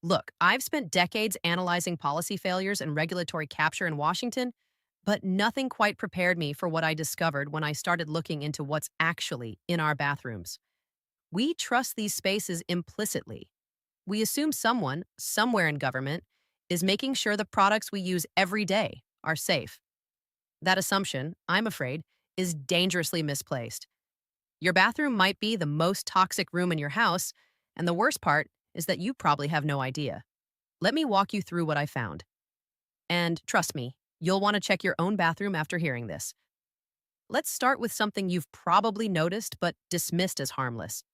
Look, I've spent decades analyzing policy failures and regulatory capture in Washington, but nothing quite prepared me for what I discovered when I started looking into what's actually in our bathrooms. We trust these spaces implicitly. We assume someone, somewhere in government, is making sure the products we use every day are safe. That assumption, I'm afraid, is dangerously misplaced. Your bathroom might be the most toxic room in your house, and the worst part is that you probably have no idea. Let me walk you through what I found. And trust me, you'll want to check your own bathroom after hearing this. Let's start with something you've probably noticed but dismissed as harmless.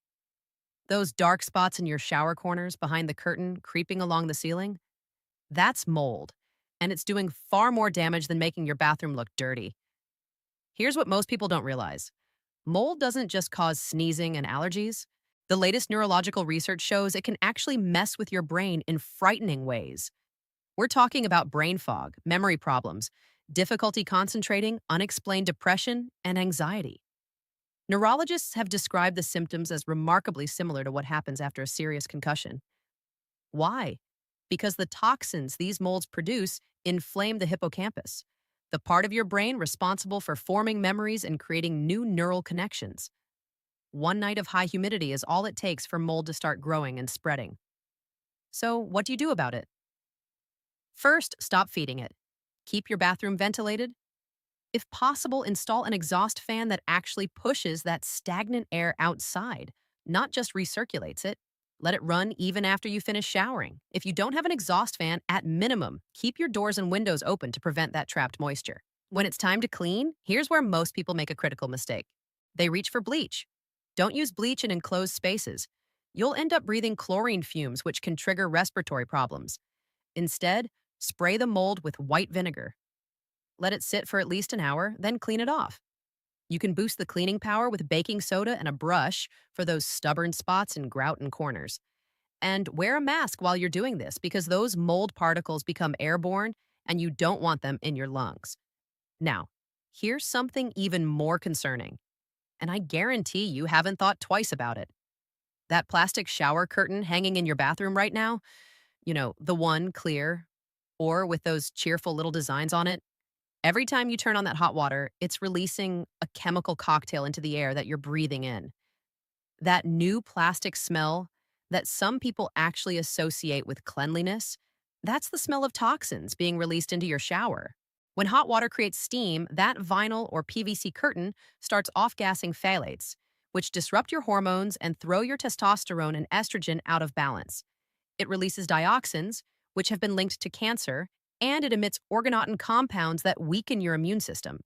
Those dark spots in your shower corners behind the curtain creeping along the ceiling? That's mold, and it's doing far more damage than making your bathroom look dirty. Here's what most people don't realize. Mold doesn't just cause sneezing and allergies. The latest neurological research shows it can actually mess with your brain in frightening ways. We're talking about brain fog, memory problems, difficulty concentrating, unexplained depression, and anxiety. Neurologists have described the symptoms as remarkably similar to what happens after a serious concussion. Why? Because the toxins these molds produce inflame the hippocampus, the part of your brain responsible for forming memories and creating new neural connections. One night of high humidity is all it takes for mold to start growing and spreading. So, what do you do about it? First, stop feeding it. Keep your bathroom ventilated. If possible, install an exhaust fan that actually pushes that stagnant air outside, not just recirculates it. Let it run even after you finish showering. If you don't have an exhaust fan, at minimum, keep your doors and windows open to prevent that trapped moisture. When it's time to clean, here's where most people make a critical mistake. They reach for bleach. Don't use bleach in enclosed spaces. You'll end up breathing chlorine fumes, which can trigger respiratory problems. Instead, spray the mold with white vinegar. Let it sit for at least an hour, then clean it off. You can boost the cleaning power with baking soda and a brush for those stubborn spots and grout in corners. And wear a mask while you're doing this because those mold particles become airborne and you don't want them in your lungs. Now, here's something even more concerning, and I guarantee you haven't thought twice about it. That plastic shower curtain hanging in your bathroom right now, the one clear or with those cheerful little designs on it. Every time you turn on that hot water, it's releasing a chemical cocktail into the air that you're breathing in. That new plastic smell that some people actually associate with cleanliness, that's the smell of toxins being released into your shower. When hot water creates steam, that vinyl or PVC curtain starts off-gassing phthalates, which disrupt your hormones and throw your testosterone and estrogen out of balance. It releases dioxins, which have been linked to cancer, and it emits organotin compounds that weaken your immune system.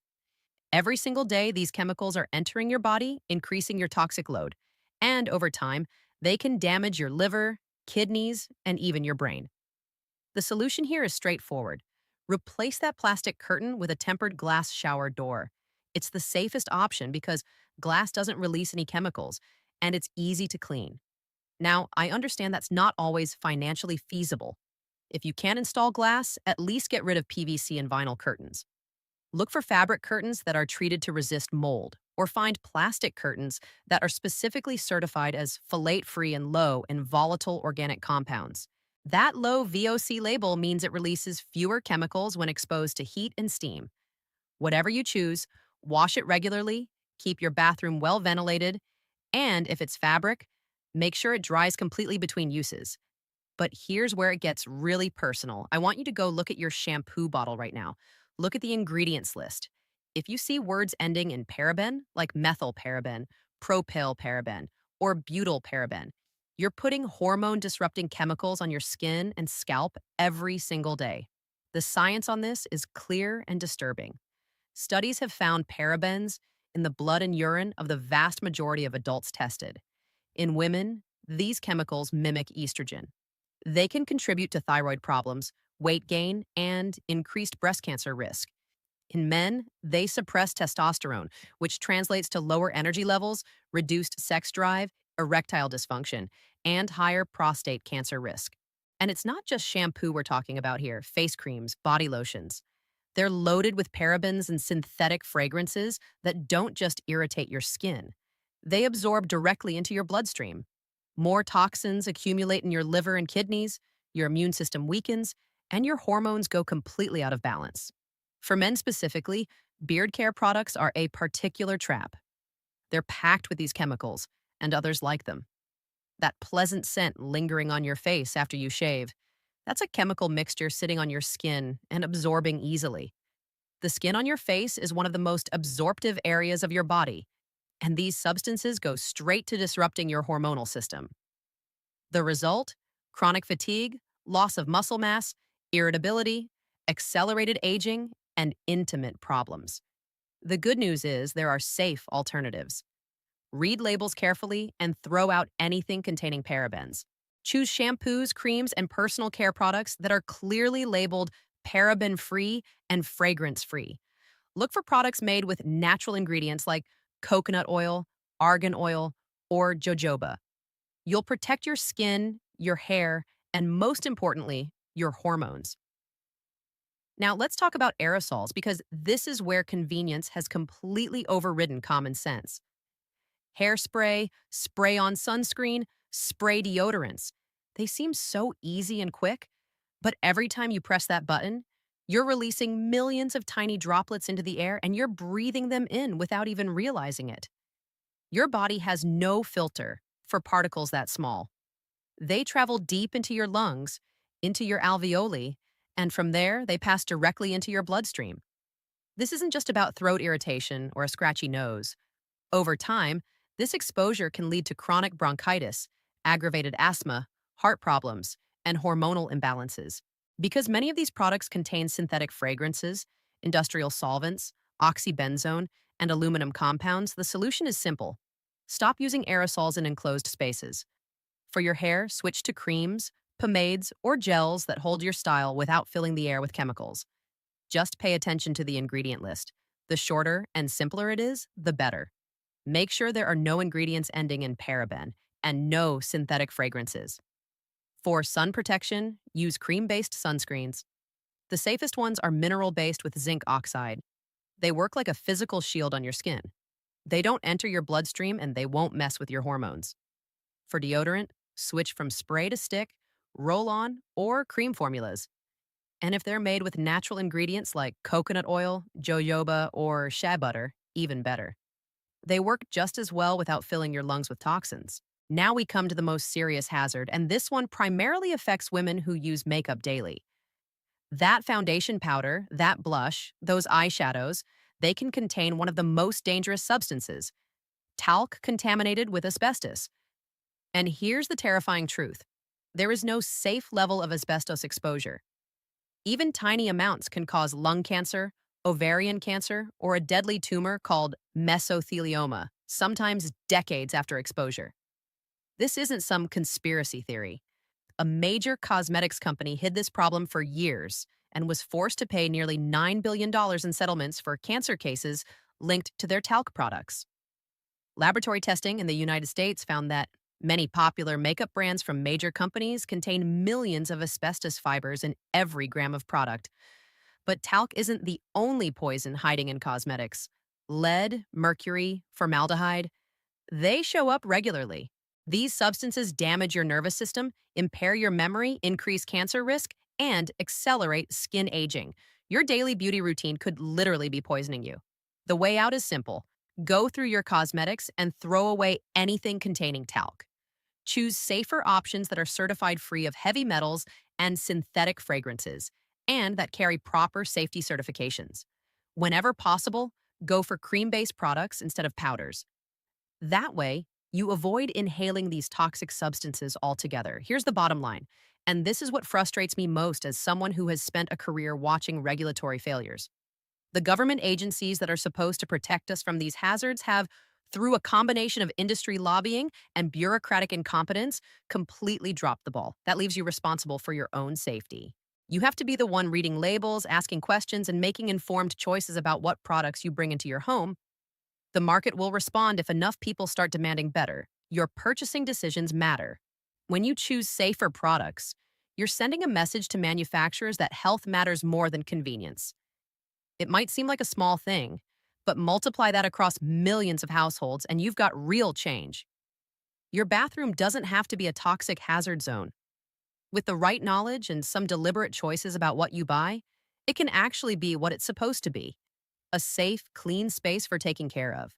Every single day, these chemicals are entering your body, increasing your toxic load. And over time, they can damage your liver, kidneys, and even your brain. The solution here is straightforward. Replace that plastic curtain with a tempered glass shower door. It's the safest option because glass doesn't release any chemicals, and it's easy to clean. Now, I understand that's not always financially feasible. If you can't install glass, at least get rid of PVC and vinyl curtains. Look for fabric curtains that are treated to resist mold, or find plastic curtains that are specifically certified as phthalate-free and low in volatile organic compounds. That low VOC label means it releases fewer chemicals when exposed to heat and steam. Whatever you choose, wash it regularly, keep your bathroom well ventilated, and if it's fabric, make sure it dries completely between uses. But here's where it gets really personal. I want you to go look at your shampoo bottle right now. Look at the ingredients list. If you see words ending in paraben, like methylparaben, propylparaben, or butylparaben, you're putting hormone-disrupting chemicals on your skin and scalp every single day. The science on this is clear and disturbing. Studies have found parabens in the blood and urine of the vast majority of adults tested. In women, these chemicals mimic estrogen. They can contribute to thyroid problems, weight gain, and increased breast cancer risk. In men, they suppress testosterone, which translates to lower energy levels, reduced sex drive, erectile dysfunction, and higher prostate cancer risk. And it's not just shampoo we're talking about here, face creams, body lotions. They're loaded with parabens and synthetic fragrances that don't just irritate your skin. They absorb directly into your bloodstream. More toxins accumulate in your liver and kidneys, your immune system weakens, and your hormones go completely out of balance. For men specifically, beard care products are a particular trap. They're packed with these chemicals, and others like them. That pleasant scent lingering on your face after you shave, that's a chemical mixture sitting on your skin and absorbing easily. The skin on your face is one of the most absorptive areas of your body, and these substances go straight to disrupting your hormonal system. The result? Chronic fatigue, loss of muscle mass, irritability, accelerated aging, and intimate problems. The good news is there are safe alternatives. Read labels carefully and throw out anything containing parabens. Choose shampoos, creams, and personal care products that are clearly labeled paraben-free and fragrance-free. Look for products made with natural ingredients like coconut oil, argan oil, or jojoba. You'll protect your skin, your hair, and most importantly, your hormones. Now, let's talk about aerosols because this is where convenience has completely overridden common sense. Hairspray, spray on sunscreen, spray deodorants. They seem so easy and quick, but every time you press that button, you're releasing millions of tiny droplets into the air and you're breathing them in without even realizing it. Your body has no filter for particles that small. They travel deep into your lungs, into your alveoli, and from there, they pass directly into your bloodstream. This isn't just about throat irritation or a scratchy nose. Over time, this exposure can lead to chronic bronchitis, aggravated asthma, heart problems, and hormonal imbalances. Because many of these products contain synthetic fragrances, industrial solvents, oxybenzone, and aluminum compounds, the solution is simple. Stop using aerosols in enclosed spaces. For your hair, switch to creams, pomades, or gels that hold your style without filling the air with chemicals. Just pay attention to the ingredient list. The shorter and simpler it is, the better. Make sure there are no ingredients ending in paraben and no synthetic fragrances. For sun protection, use cream-based sunscreens. The safest ones are mineral-based with zinc oxide. They work like a physical shield on your skin. They don't enter your bloodstream and they won't mess with your hormones. For deodorant, switch from spray to stick, roll-on, or cream formulas. And if they're made with natural ingredients like coconut oil, jojoba, or shea butter, even better. They work just as well without filling your lungs with toxins. Now we come to the most serious hazard, and this one primarily affects women who use makeup daily. That foundation powder, that blush, those eyeshadows, they can contain one of the most dangerous substances, talc contaminated with asbestos. And here's the terrifying truth. There is no safe level of asbestos exposure. Even tiny amounts can cause lung cancer, ovarian cancer, or a deadly tumor called mesothelioma, sometimes decades after exposure. This isn't some conspiracy theory. A major cosmetics company hid this problem for years and was forced to pay nearly $9 billion in settlements for cancer cases linked to their talc products. Laboratory testing in the United States found that many popular makeup brands from major companies contain millions of asbestos fibers in every gram of product. But talc isn't the only poison hiding in cosmetics. Lead, mercury, formaldehyde, they show up regularly. These substances damage your nervous system, impair your memory, increase cancer risk, and accelerate skin aging. Your daily beauty routine could literally be poisoning you. The way out is simple. Go through your cosmetics and throw away anything containing talc. Choose safer options that are certified free of heavy metals and synthetic fragrances, and that carry proper safety certifications. Whenever possible, go for cream-based products instead of powders. That way, you avoid inhaling these toxic substances altogether. Here's the bottom line, and this is what frustrates me most as someone who has spent a career watching regulatory failures. The government agencies that are supposed to protect us from these hazards have, through a combination of industry lobbying and bureaucratic incompetence, completely dropped the ball. That leaves you responsible for your own safety. You have to be the one reading labels, asking questions, and making informed choices about what products you bring into your home. The market will respond if enough people start demanding better. Your purchasing decisions matter. When you choose safer products, you're sending a message to manufacturers that health matters more than convenience. It might seem like a small thing, but multiply that across millions of households and you've got real change. Your bathroom doesn't have to be a toxic hazard zone. With the right knowledge and some deliberate choices about what you buy, it can actually be what it's supposed to be, a safe, clean space for taking care of.